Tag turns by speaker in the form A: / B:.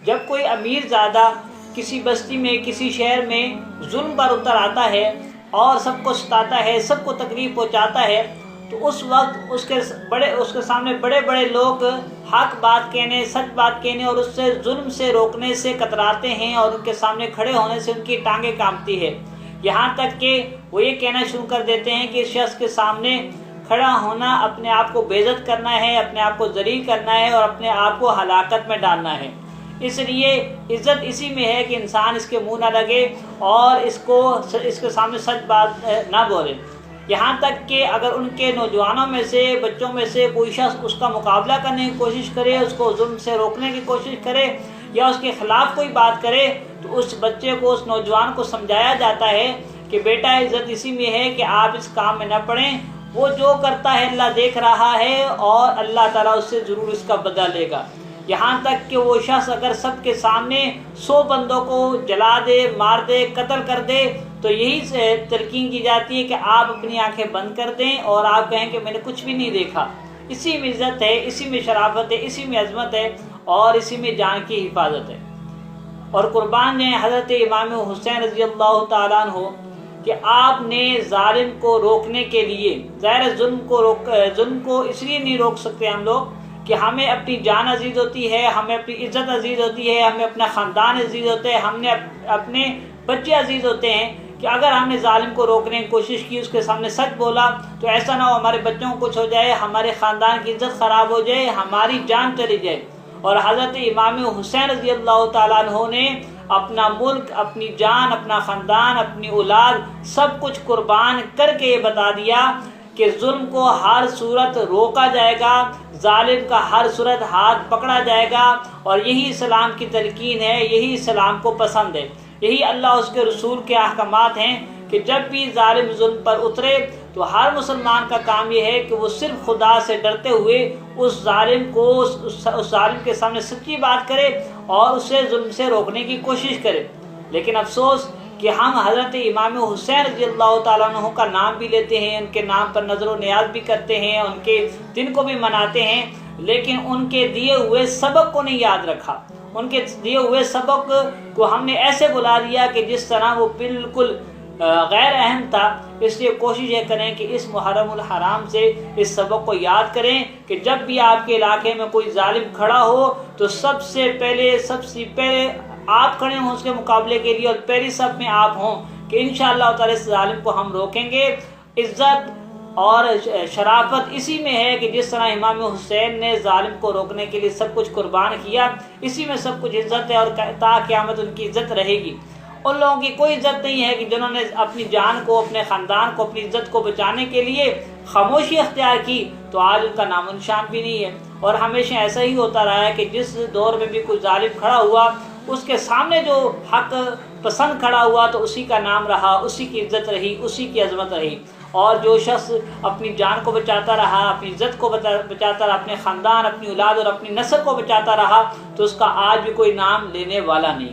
A: جب کوئی امیر زادہ کسی بستی میں کسی شہر میں ظلم پر اتر آتا ہے اور سب کو ستاتا ہے، سب کو تکلیف پہنچاتا ہے، تو اس وقت اس کے سامنے بڑے بڑے لوگ حق بات کہنے، سچ بات کہنے اور اس سے ظلم سے روکنے سے کتراتے ہیں، اور ان کے سامنے کھڑے ہونے سے ان کی ٹانگیں کانپتی ہے، یہاں تک کہ وہ یہ کہنا شروع کر دیتے ہیں کہ اس شخص کے سامنے کھڑا ہونا اپنے آپ کو بے عزت کرنا ہے، اپنے آپ کو ذلیل کرنا ہے اور اپنے آپ کو ہلاکت میں ڈالنا ہے۔ اس لیے عزت اسی میں ہے کہ انسان اس کے منہ نہ لگے اور اس کے سامنے سچ بات نہ بولے، یہاں تک کہ اگر ان کے نوجوانوں میں سے، بچوں میں سے کوئی شخص اس کا مقابلہ کرنے کی کوشش کرے، اس کو ظلم سے روکنے کی کوشش کرے یا اس کے خلاف کوئی بات کرے، تو اس بچے کو، اس نوجوان کو سمجھایا جاتا ہے کہ بیٹا عزت اسی میں ہے کہ آپ اس کام میں نہ پڑیں، وہ جو کرتا ہے اللہ دیکھ رہا ہے اور اللہ تعالیٰ اس سے ضرور اس کا بدلہ لے گا۔ یہاں تک کہ وہ شخص اگر سب کے سامنے 100 بندوں کو جلا دے، مار دے، قتل کر دے، تو یہی تلقین کی جاتی ہے کہ آپ اپنی آنکھیں بند کر دیں اور آپ کہیں کہ میں نے کچھ بھی نہیں دیکھا۔ اسی میں عزت ہے، اسی میں شرافت ہے، اسی میں عظمت ہے اور اسی میں جان کی حفاظت ہے۔ اور قربان جائیں حضرت امام حسین رضی اللہ تعالیٰ عنہ کہ آپ نے ظالم کو روکنے کے لیے، ظاہر ظلم کو اس لیے نہیں روک سکتے ہم لوگ کہ ہمیں اپنی جان عزیز ہوتی ہے، ہمیں اپنی عزت عزیز ہوتی ہے، ہمیں اپنا خاندان عزیز ہوتا ہے، ہم نے اپنے بچے عزیز ہوتے ہیں، کہ اگر ہم نے ظالم کو روکنے کی کوشش کی، اس کے سامنے سچ بولا، تو ایسا نہ ہو ہمارے بچوں کو کچھ ہو جائے، ہمارے خاندان کی عزت خراب ہو جائے، ہماری جان چلی جائے۔ اور حضرت امام حسین رضی اللہ تعالیٰ عنہ نے اپنا ملک، اپنی جان، اپنا خاندان، اپنی اولاد سب کچھ قربان کر کے یہ بتا دیا کہ ظلم کو ہر صورت روکا جائے گا، ظالم کا ہر صورت ہاتھ پکڑا جائے گا، اور یہی اسلام کی تلقین ہے، یہی اسلام کو پسند ہے، یہی اللہ اس کے رسول کے احکامات ہیں کہ جب بھی ظالم ظلم پر اترے تو ہر مسلمان کا کام یہ ہے کہ وہ صرف خدا سے ڈرتے ہوئے اس ظالم کو، اس ظالم کے سامنے سچی بات کرے اور اسے ظلم سے روکنے کی کوشش کرے۔ لیکن افسوس کہ ہم حضرت امام حسین رضی اللہ تعالیٰ عنہ کا نام بھی لیتے ہیں، ان کے نام پر نظر و نیاز بھی کرتے ہیں، ان کے دن کو بھی مناتے ہیں، لیکن ان کے دیے ہوئے سبق کو نہیں یاد رکھا، ان کے دیے ہوئے سبق کو ہم نے ایسے بلا دیا کہ جس طرح وہ بالکل غیر اہم تھا۔ اس لیے کوشش یہ کریں کہ اس محرم الحرام سے اس سبق کو یاد کریں کہ جب بھی آپ کے علاقے میں کوئی ظالم کھڑا ہو تو سب سے پہلے آپ کھڑے ہوں اس کے مقابلے کے لیے، اور پہلی صف میں آپ ہوں کہ انشاءاللہ تعالی اس ظالم کو ہم روکیں گے۔ عزت اور شرافت اسی میں ہے کہ جس طرح امام حسین نے ظالم کو روکنے کے لیے سب کچھ قربان کیا، اسی میں سب کچھ عزت ہے، اور تا قیامت ان کی عزت رہے گی۔ ان لوگوں کی کوئی عزت نہیں ہے کہ جنہوں نے اپنی جان کو، اپنے خاندان کو، اپنی عزت کو بچانے کے لیے خاموشی اختیار کی، تو آج ان کا نام و نشان بھی نہیں ہے۔ اور ہمیشہ ایسا ہی ہوتا رہا ہے کہ جس دور میں بھی کوئی ظالم کھڑا ہوا، اس کے سامنے جو حق پسند کھڑا ہوا تو اسی کا نام رہا، اسی کی عزت رہی، اسی کی عظمت رہی۔ اور جو شخص اپنی جان کو بچاتا رہا، اپنی عزت کو بچاتا رہا، اپنے خاندان، اپنی اولاد اور اپنی نسل کو بچاتا رہا، تو اس کا آج بھی کوئی نام لینے والا نہیں۔